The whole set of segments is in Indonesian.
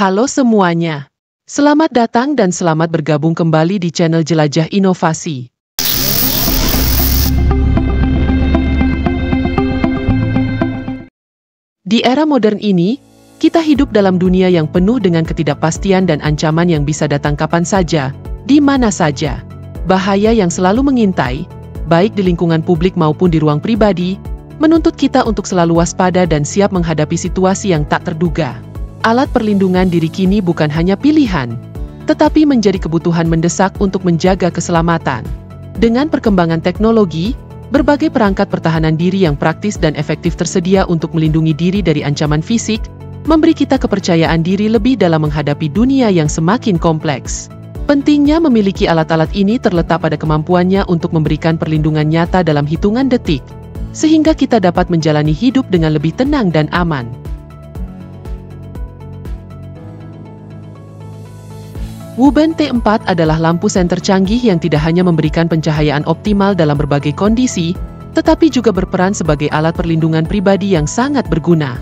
Halo semuanya. Selamat datang dan selamat bergabung kembali di channel Jelajah Inovasi. Di era modern ini, kita hidup dalam dunia yang penuh dengan ketidakpastian dan ancaman yang bisa datang kapan saja, di mana saja. Bahaya yang selalu mengintai, baik di lingkungan publik maupun di ruang pribadi, menuntut kita untuk selalu waspada dan siap menghadapi situasi yang tak terduga. Alat perlindungan diri kini bukan hanya pilihan, tetapi menjadi kebutuhan mendesak untuk menjaga keselamatan. Dengan perkembangan teknologi, berbagai perangkat pertahanan diri yang praktis dan efektif tersedia untuk melindungi diri dari ancaman fisik, memberi kita kepercayaan diri lebih dalam menghadapi dunia yang semakin kompleks. Pentingnya memiliki alat-alat ini terletak pada kemampuannya untuk memberikan perlindungan nyata dalam hitungan detik, sehingga kita dapat menjalani hidup dengan lebih tenang dan aman. Wubben T4 adalah lampu senter canggih yang tidak hanya memberikan pencahayaan optimal dalam berbagai kondisi, tetapi juga berperan sebagai alat perlindungan pribadi yang sangat berguna.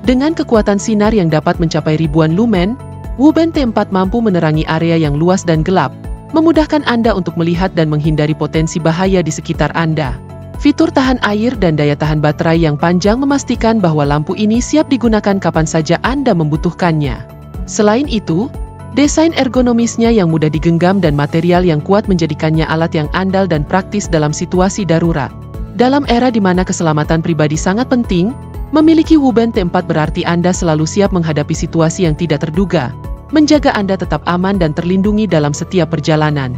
Dengan kekuatan sinar yang dapat mencapai ribuan lumen, Wubben T4 mampu menerangi area yang luas dan gelap, memudahkan Anda untuk melihat dan menghindari potensi bahaya di sekitar Anda. Fitur tahan air dan daya tahan baterai yang panjang memastikan bahwa lampu ini siap digunakan kapan saja Anda membutuhkannya. Selain itu, desain ergonomisnya yang mudah digenggam dan material yang kuat menjadikannya alat yang andal dan praktis dalam situasi darurat. Dalam era di mana keselamatan pribadi sangat penting, memiliki Wubben T4 berarti Anda selalu siap menghadapi situasi yang tidak terduga, menjaga Anda tetap aman dan terlindungi dalam setiap perjalanan.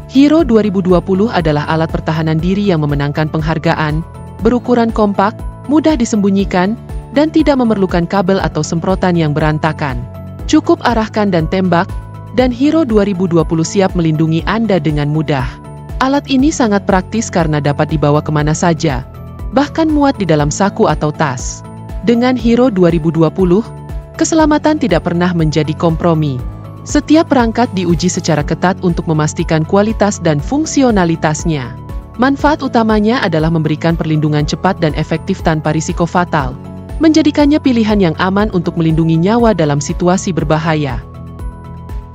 Hero 2020 adalah alat pertahanan diri yang memenangkan penghargaan, berukuran kompak, mudah disembunyikan, dan tidak memerlukan kabel atau semprotan yang berantakan. Cukup arahkan dan tembak, dan Hero 2020 siap melindungi Anda dengan mudah. Alat ini sangat praktis karena dapat dibawa kemana saja, bahkan muat di dalam saku atau tas. Dengan Hero 2020, keselamatan tidak pernah menjadi kompromi. Setiap perangkat diuji secara ketat untuk memastikan kualitas dan fungsionalitasnya. Manfaat utamanya adalah memberikan perlindungan cepat dan efektif tanpa risiko fatal, menjadikannya pilihan yang aman untuk melindungi nyawa dalam situasi berbahaya.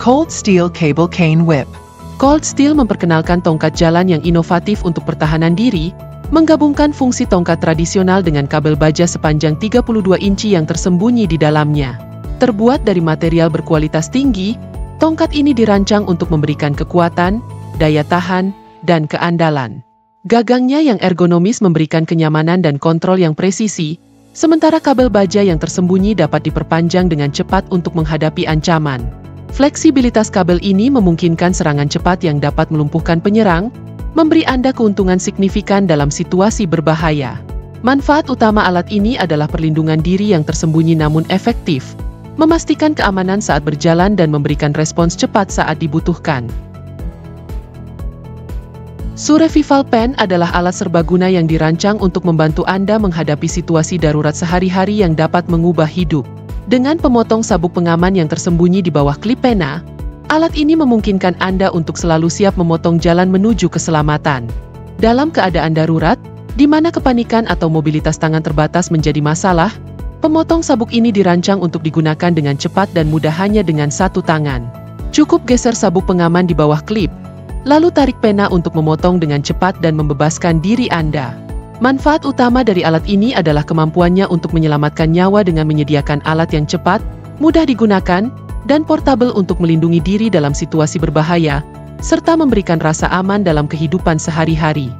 Cold Steel Cable Cane Whip. Cold Steel memperkenalkan tongkat jalan yang inovatif untuk pertahanan diri, menggabungkan fungsi tongkat tradisional dengan kabel baja sepanjang 32 inci yang tersembunyi di dalamnya. Terbuat dari material berkualitas tinggi, tongkat ini dirancang untuk memberikan kekuatan, daya tahan, dan keandalan. Gagangnya yang ergonomis memberikan kenyamanan dan kontrol yang presisi, sementara kabel baja yang tersembunyi dapat diperpanjang dengan cepat untuk menghadapi ancaman. Fleksibilitas kabel ini memungkinkan serangan cepat yang dapat melumpuhkan penyerang, memberi Anda keuntungan signifikan dalam situasi berbahaya. Manfaat utama alat ini adalah perlindungan diri yang tersembunyi namun efektif, memastikan keamanan saat berjalan dan memberikan respons cepat saat dibutuhkan. Survival Pen adalah alat serbaguna yang dirancang untuk membantu Anda menghadapi situasi darurat sehari-hari yang dapat mengubah hidup. Dengan pemotong sabuk pengaman yang tersembunyi di bawah klip pena, alat ini memungkinkan Anda untuk selalu siap memotong jalan menuju keselamatan. Dalam keadaan darurat, di mana kepanikan atau mobilitas tangan terbatas menjadi masalah, pemotong sabuk ini dirancang untuk digunakan dengan cepat dan mudah hanya dengan satu tangan. Cukup geser sabuk pengaman di bawah klip, lalu tarik pena untuk memotong dengan cepat dan membebaskan diri Anda. Manfaat utama dari alat ini adalah kemampuannya untuk menyelamatkan nyawa dengan menyediakan alat yang cepat, mudah digunakan, dan portabel untuk melindungi diri dalam situasi berbahaya, serta memberikan rasa aman dalam kehidupan sehari-hari.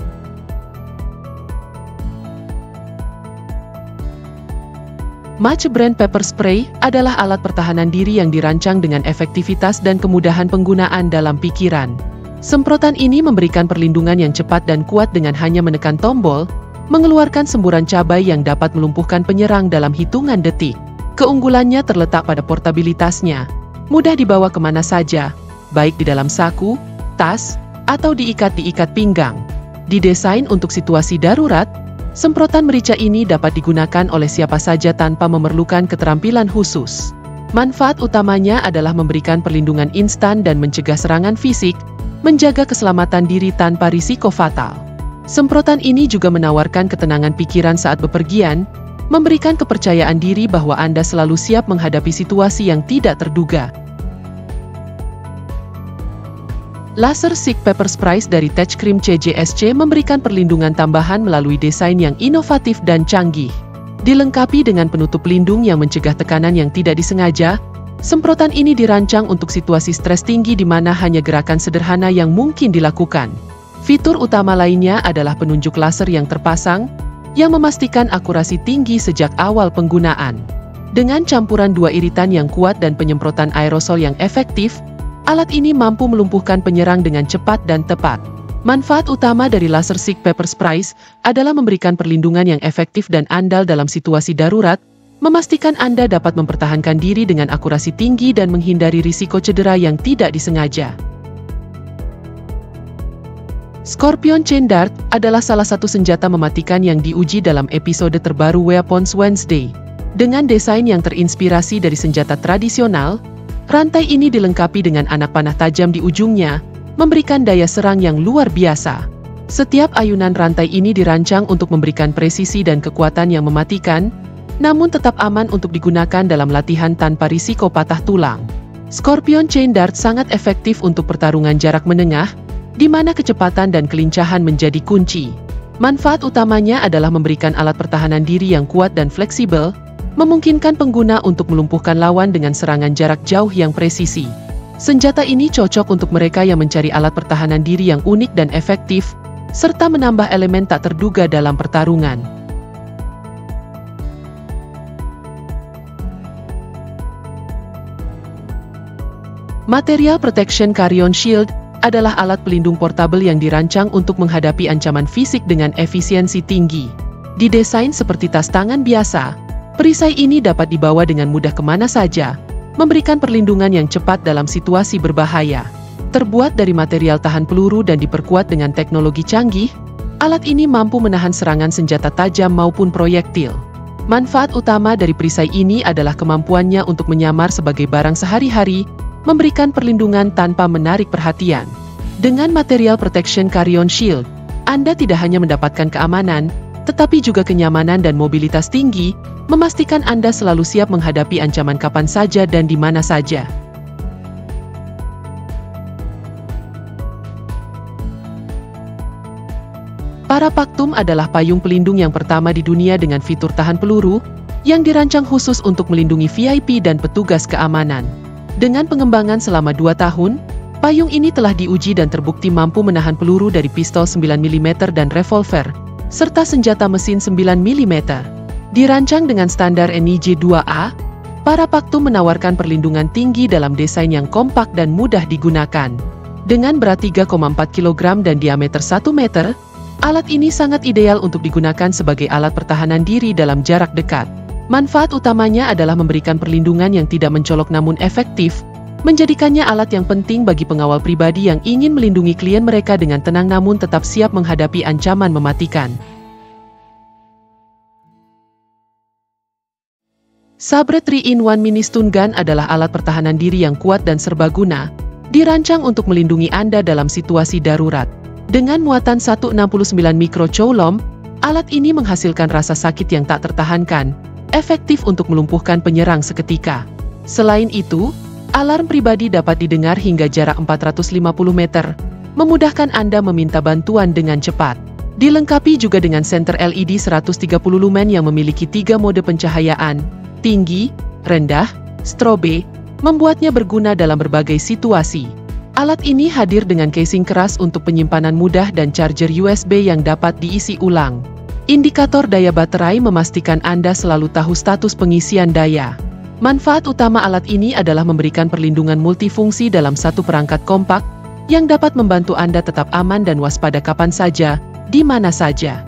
Match Brand Pepper Spray adalah alat pertahanan diri yang dirancang dengan efektivitas dan kemudahan penggunaan dalam pikiran. Semprotan ini memberikan perlindungan yang cepat dan kuat dengan hanya menekan tombol, mengeluarkan semburan cabai yang dapat melumpuhkan penyerang dalam hitungan detik. Keunggulannya terletak pada portabilitasnya, mudah dibawa kemana saja, baik di dalam saku, tas, atau diikat pinggang. Didesain untuk situasi darurat, semprotan merica ini dapat digunakan oleh siapa saja tanpa memerlukan keterampilan khusus. Manfaat utamanya adalah memberikan perlindungan instan dan mencegah serangan fisik, menjaga keselamatan diri tanpa risiko fatal. Semprotan ini juga menawarkan ketenangan pikiran saat bepergian, memberikan kepercayaan diri bahwa Anda selalu siap menghadapi situasi yang tidak terduga. Laser Sig Pepper Spray dari Touchscreen CJSC memberikan perlindungan tambahan melalui desain yang inovatif dan canggih. Dilengkapi dengan penutup pelindung yang mencegah tekanan yang tidak disengaja, semprotan ini dirancang untuk situasi stres tinggi di mana hanya gerakan sederhana yang mungkin dilakukan. Fitur utama lainnya adalah penunjuk laser yang terpasang, yang memastikan akurasi tinggi sejak awal penggunaan. Dengan campuran dua iritan yang kuat dan penyemprotan aerosol yang efektif, alat ini mampu melumpuhkan penyerang dengan cepat dan tepat. Manfaat utama dari Laser Sig Pepper Spray adalah memberikan perlindungan yang efektif dan andal dalam situasi darurat, memastikan Anda dapat mempertahankan diri dengan akurasi tinggi dan menghindari risiko cedera yang tidak disengaja. Scorpion Chain Dart adalah salah satu senjata mematikan yang diuji dalam episode terbaru Weapons Wednesday. Dengan desain yang terinspirasi dari senjata tradisional, rantai ini dilengkapi dengan anak panah tajam di ujungnya, memberikan daya serang yang luar biasa. Setiap ayunan rantai ini dirancang untuk memberikan presisi dan kekuatan yang mematikan, namun tetap aman untuk digunakan dalam latihan tanpa risiko patah tulang. Scorpion Chain Dart sangat efektif untuk pertarungan jarak menengah, di mana kecepatan dan kelincahan menjadi kunci. Manfaat utamanya adalah memberikan alat pertahanan diri yang kuat dan fleksibel, memungkinkan pengguna untuk melumpuhkan lawan dengan serangan jarak jauh yang presisi. Senjata ini cocok untuk mereka yang mencari alat pertahanan diri yang unik dan efektif, serta menambah elemen tak terduga dalam pertarungan. Material Protection Carrion Shield adalah alat pelindung portabel yang dirancang untuk menghadapi ancaman fisik dengan efisiensi tinggi. Didesain seperti tas tangan biasa, perisai ini dapat dibawa dengan mudah kemana saja, memberikan perlindungan yang cepat dalam situasi berbahaya. Terbuat dari material tahan peluru dan diperkuat dengan teknologi canggih, alat ini mampu menahan serangan senjata tajam maupun proyektil. Manfaat utama dari perisai ini adalah kemampuannya untuk menyamar sebagai barang sehari-hari, memberikan perlindungan tanpa menarik perhatian. Dengan material Protection Carrion Shield, Anda tidak hanya mendapatkan keamanan, tetapi juga kenyamanan dan mobilitas tinggi, memastikan Anda selalu siap menghadapi ancaman kapan saja dan di mana saja. Parapactum adalah payung pelindung yang pertama di dunia dengan fitur tahan peluru, yang dirancang khusus untuk melindungi VIP dan petugas keamanan. Dengan pengembangan selama 2 tahun, payung ini telah diuji dan terbukti mampu menahan peluru dari pistol 9mm dan revolver, serta senjata mesin 9mm. Dirancang dengan standar NIJ 2A, Parapactum menawarkan perlindungan tinggi dalam desain yang kompak dan mudah digunakan. Dengan berat 3,4 kg dan diameter 1 meter, alat ini sangat ideal untuk digunakan sebagai alat pertahanan diri dalam jarak dekat. Manfaat utamanya adalah memberikan perlindungan yang tidak mencolok namun efektif, menjadikannya alat yang penting bagi pengawal pribadi yang ingin melindungi klien mereka dengan tenang namun tetap siap menghadapi ancaman mematikan. Sabre 3-in-1 Mini Stun Gun adalah alat pertahanan diri yang kuat dan serbaguna, dirancang untuk melindungi Anda dalam situasi darurat. Dengan muatan 169 mikro coulomb, alat ini menghasilkan rasa sakit yang tak tertahankan, efektif untuk melumpuhkan penyerang seketika. Selain itu, alarm pribadi dapat didengar hingga jarak 450 meter, memudahkan Anda meminta bantuan dengan cepat. Dilengkapi juga dengan senter LED 130 lumen yang memiliki 3 mode pencahayaan, tinggi, rendah, strobe, membuatnya berguna dalam berbagai situasi. Alat ini hadir dengan casing keras untuk penyimpanan mudah dan charger USB yang dapat diisi ulang. Indikator daya baterai memastikan Anda selalu tahu status pengisian daya. Manfaat utama alat ini adalah memberikan perlindungan multifungsi dalam satu perangkat kompak, yang dapat membantu Anda tetap aman dan waspada kapan saja, di mana saja.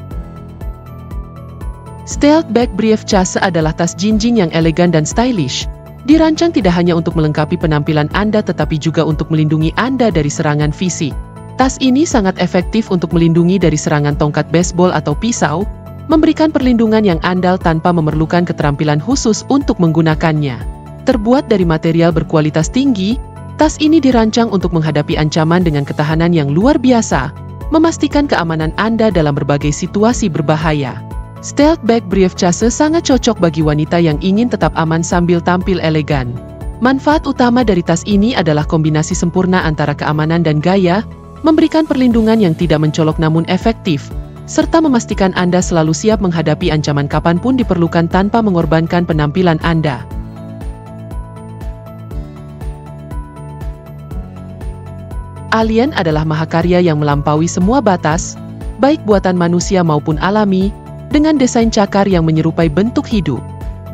Stealth Bag Briefcase adalah tas jinjing yang elegan dan stylish. Dirancang tidak hanya untuk melengkapi penampilan Anda tetapi juga untuk melindungi Anda dari serangan fisik. Tas ini sangat efektif untuk melindungi dari serangan tongkat baseball atau pisau, memberikan perlindungan yang andal tanpa memerlukan keterampilan khusus untuk menggunakannya. Terbuat dari material berkualitas tinggi, tas ini dirancang untuk menghadapi ancaman dengan ketahanan yang luar biasa, memastikan keamanan Anda dalam berbagai situasi berbahaya. Stealth Bag Briefcase sangat cocok bagi wanita yang ingin tetap aman sambil tampil elegan. Manfaat utama dari tas ini adalah kombinasi sempurna antara keamanan dan gaya, memberikan perlindungan yang tidak mencolok namun efektif, serta memastikan Anda selalu siap menghadapi ancaman kapanpun diperlukan tanpa mengorbankan penampilan Anda. Alien adalah mahakarya yang melampaui semua batas, baik buatan manusia maupun alami, dengan desain cakar yang menyerupai bentuk hidup.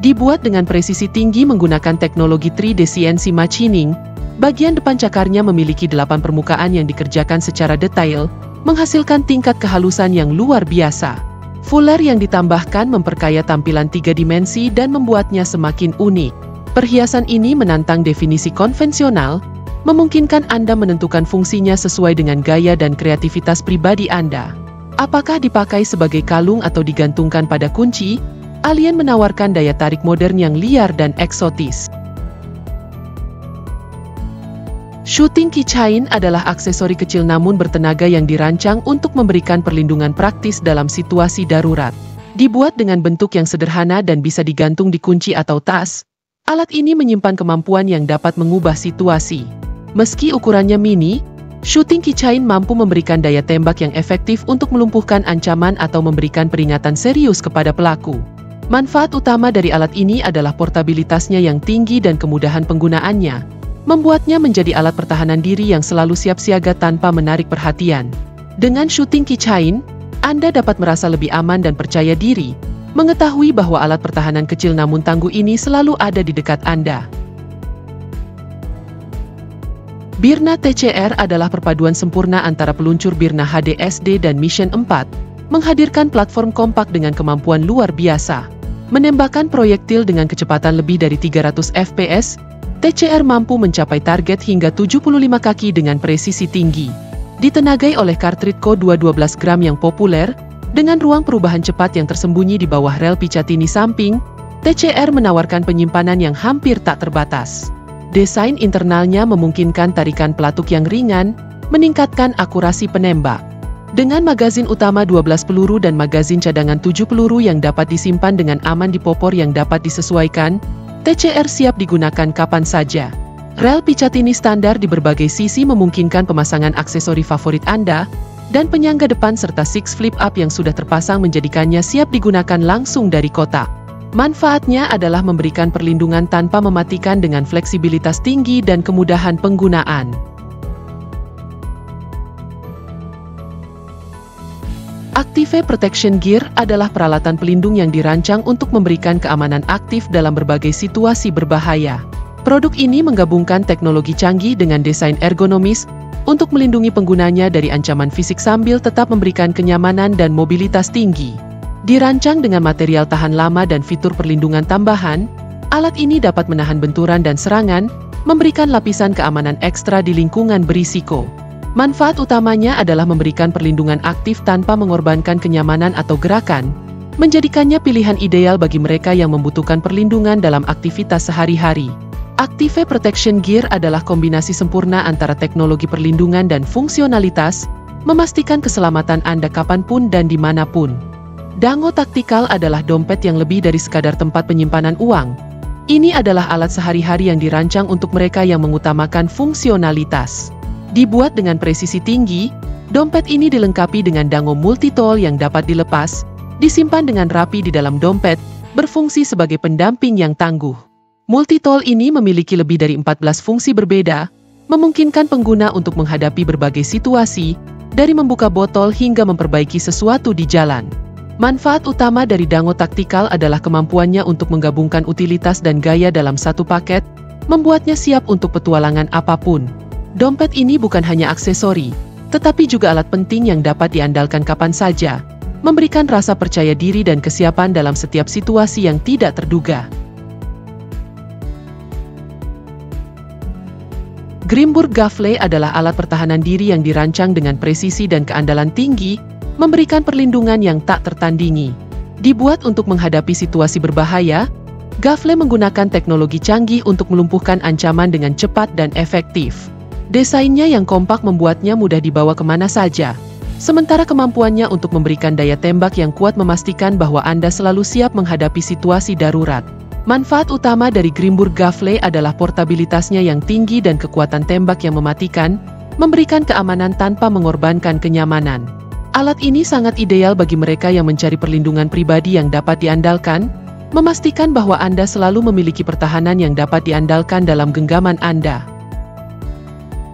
Dibuat dengan presisi tinggi menggunakan teknologi 3D CNC machining, bagian depan cakarnya memiliki 8 permukaan yang dikerjakan secara detail, menghasilkan tingkat kehalusan yang luar biasa. Fuller yang ditambahkan memperkaya tampilan 3 dimensi dan membuatnya semakin unik. Perhiasan ini menantang definisi konvensional, memungkinkan Anda menentukan fungsinya sesuai dengan gaya dan kreativitas pribadi Anda. Apakah dipakai sebagai kalung atau digantungkan pada kunci, Alien menawarkan daya tarik modern yang liar dan eksotis. Shooting keychain adalah aksesori kecil namun bertenaga yang dirancang untuk memberikan perlindungan praktis dalam situasi darurat. Dibuat dengan bentuk yang sederhana dan bisa digantung di kunci atau tas, alat ini menyimpan kemampuan yang dapat mengubah situasi. Meski ukurannya mini, shooting keychain mampu memberikan daya tembak yang efektif untuk melumpuhkan ancaman atau memberikan peringatan serius kepada pelaku. Manfaat utama dari alat ini adalah portabilitasnya yang tinggi dan kemudahan penggunaannya, membuatnya menjadi alat pertahanan diri yang selalu siap siaga tanpa menarik perhatian. Dengan shooting keychain, Anda dapat merasa lebih aman dan percaya diri, mengetahui bahwa alat pertahanan kecil namun tangguh ini selalu ada di dekat Anda. Byrna TCR adalah perpaduan sempurna antara peluncur Byrna HD-SD dan Mission 4, menghadirkan platform kompak dengan kemampuan luar biasa. Menembakkan proyektil dengan kecepatan lebih dari 300 fps, TCR mampu mencapai target hingga 75 kaki dengan presisi tinggi. Ditenagai oleh cartridge CO2 12 gram yang populer, dengan ruang perubahan cepat yang tersembunyi di bawah rel Picatinny samping, TCR menawarkan penyimpanan yang hampir tak terbatas. Desain internalnya memungkinkan tarikan pelatuk yang ringan, meningkatkan akurasi penembak. Dengan magazin utama 12 peluru dan magazin cadangan 7 peluru yang dapat disimpan dengan aman di popor yang dapat disesuaikan, TCR siap digunakan kapan saja. Rel Picatinny standar di berbagai sisi memungkinkan pemasangan aksesori favorit Anda, dan penyangga depan serta six flip up yang sudah terpasang menjadikannya siap digunakan langsung dari kotak. Manfaatnya adalah memberikan perlindungan tanpa mematikan dengan fleksibilitas tinggi dan kemudahan penggunaan. Active Protection Gear adalah peralatan pelindung yang dirancang untuk memberikan keamanan aktif dalam berbagai situasi berbahaya. Produk ini menggabungkan teknologi canggih dengan desain ergonomis untuk melindungi penggunanya dari ancaman fisik sambil tetap memberikan kenyamanan dan mobilitas tinggi. Dirancang dengan material tahan lama dan fitur perlindungan tambahan, alat ini dapat menahan benturan dan serangan, memberikan lapisan keamanan ekstra di lingkungan berisiko. Manfaat utamanya adalah memberikan perlindungan aktif tanpa mengorbankan kenyamanan atau gerakan, menjadikannya pilihan ideal bagi mereka yang membutuhkan perlindungan dalam aktivitas sehari-hari. Active Protection Gear adalah kombinasi sempurna antara teknologi perlindungan dan fungsionalitas, memastikan keselamatan Anda kapanpun dan dimanapun. Dango Tactical adalah dompet yang lebih dari sekadar tempat penyimpanan uang. Ini adalah alat sehari-hari yang dirancang untuk mereka yang mengutamakan fungsionalitas. Dibuat dengan presisi tinggi, dompet ini dilengkapi dengan dango multitool yang dapat dilepas, disimpan dengan rapi di dalam dompet, berfungsi sebagai pendamping yang tangguh. Multitool ini memiliki lebih dari 14 fungsi berbeda, memungkinkan pengguna untuk menghadapi berbagai situasi, dari membuka botol hingga memperbaiki sesuatu di jalan. Manfaat utama dari Dango Tactical adalah kemampuannya untuk menggabungkan utilitas dan gaya dalam satu paket, membuatnya siap untuk petualangan apapun. Dompet ini bukan hanya aksesori, tetapi juga alat penting yang dapat diandalkan kapan saja, memberikan rasa percaya diri dan kesiapan dalam setiap situasi yang tidak terduga. Grimburg Gafle adalah alat pertahanan diri yang dirancang dengan presisi dan keandalan tinggi, memberikan perlindungan yang tak tertandingi. Dibuat untuk menghadapi situasi berbahaya, Gafle menggunakan teknologi canggih untuk melumpuhkan ancaman dengan cepat dan efektif. Desainnya yang kompak membuatnya mudah dibawa kemana saja. Sementara kemampuannya untuk memberikan daya tembak yang kuat memastikan bahwa Anda selalu siap menghadapi situasi darurat. Manfaat utama dari Greenburg Gafle adalah portabilitasnya yang tinggi dan kekuatan tembak yang mematikan, memberikan keamanan tanpa mengorbankan kenyamanan. Alat ini sangat ideal bagi mereka yang mencari perlindungan pribadi yang dapat diandalkan, memastikan bahwa Anda selalu memiliki pertahanan yang dapat diandalkan dalam genggaman Anda.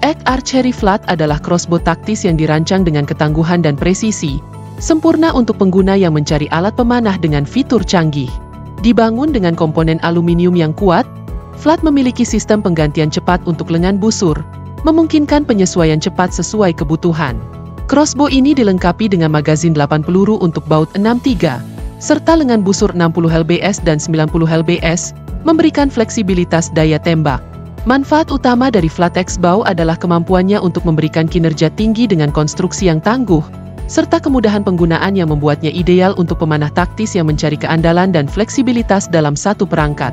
Egg Archery Flat adalah crossbow taktis yang dirancang dengan ketangguhan dan presisi, sempurna untuk pengguna yang mencari alat pemanah dengan fitur canggih. Dibangun dengan komponen aluminium yang kuat, Flat memiliki sistem penggantian cepat untuk lengan busur, memungkinkan penyesuaian cepat sesuai kebutuhan. Crossbow ini dilengkapi dengan magazin 8 peluru untuk baut 63, serta lengan busur 60 lbs dan 90 lbs, memberikan fleksibilitas daya tembak. Manfaat utama dari Flat-X Bow adalah kemampuannya untuk memberikan kinerja tinggi dengan konstruksi yang tangguh, serta kemudahan penggunaan yang membuatnya ideal untuk pemanah taktis yang mencari keandalan dan fleksibilitas dalam satu perangkat.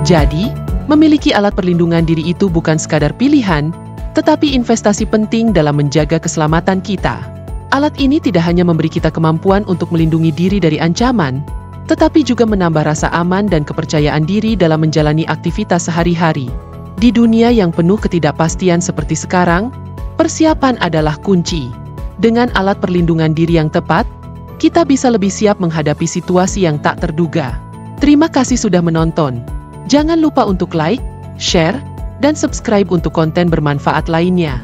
Jadi, memiliki alat perlindungan diri itu bukan sekadar pilihan, tetapi investasi penting dalam menjaga keselamatan kita. Alat ini tidak hanya memberi kita kemampuan untuk melindungi diri dari ancaman, tetapi juga menambah rasa aman dan kepercayaan diri dalam menjalani aktivitas sehari-hari. Di dunia yang penuh ketidakpastian seperti sekarang, persiapan adalah kunci. Dengan alat perlindungan diri yang tepat, kita bisa lebih siap menghadapi situasi yang tak terduga. Terima kasih sudah menonton. Jangan lupa untuk like, share, dan subscribe untuk konten bermanfaat lainnya.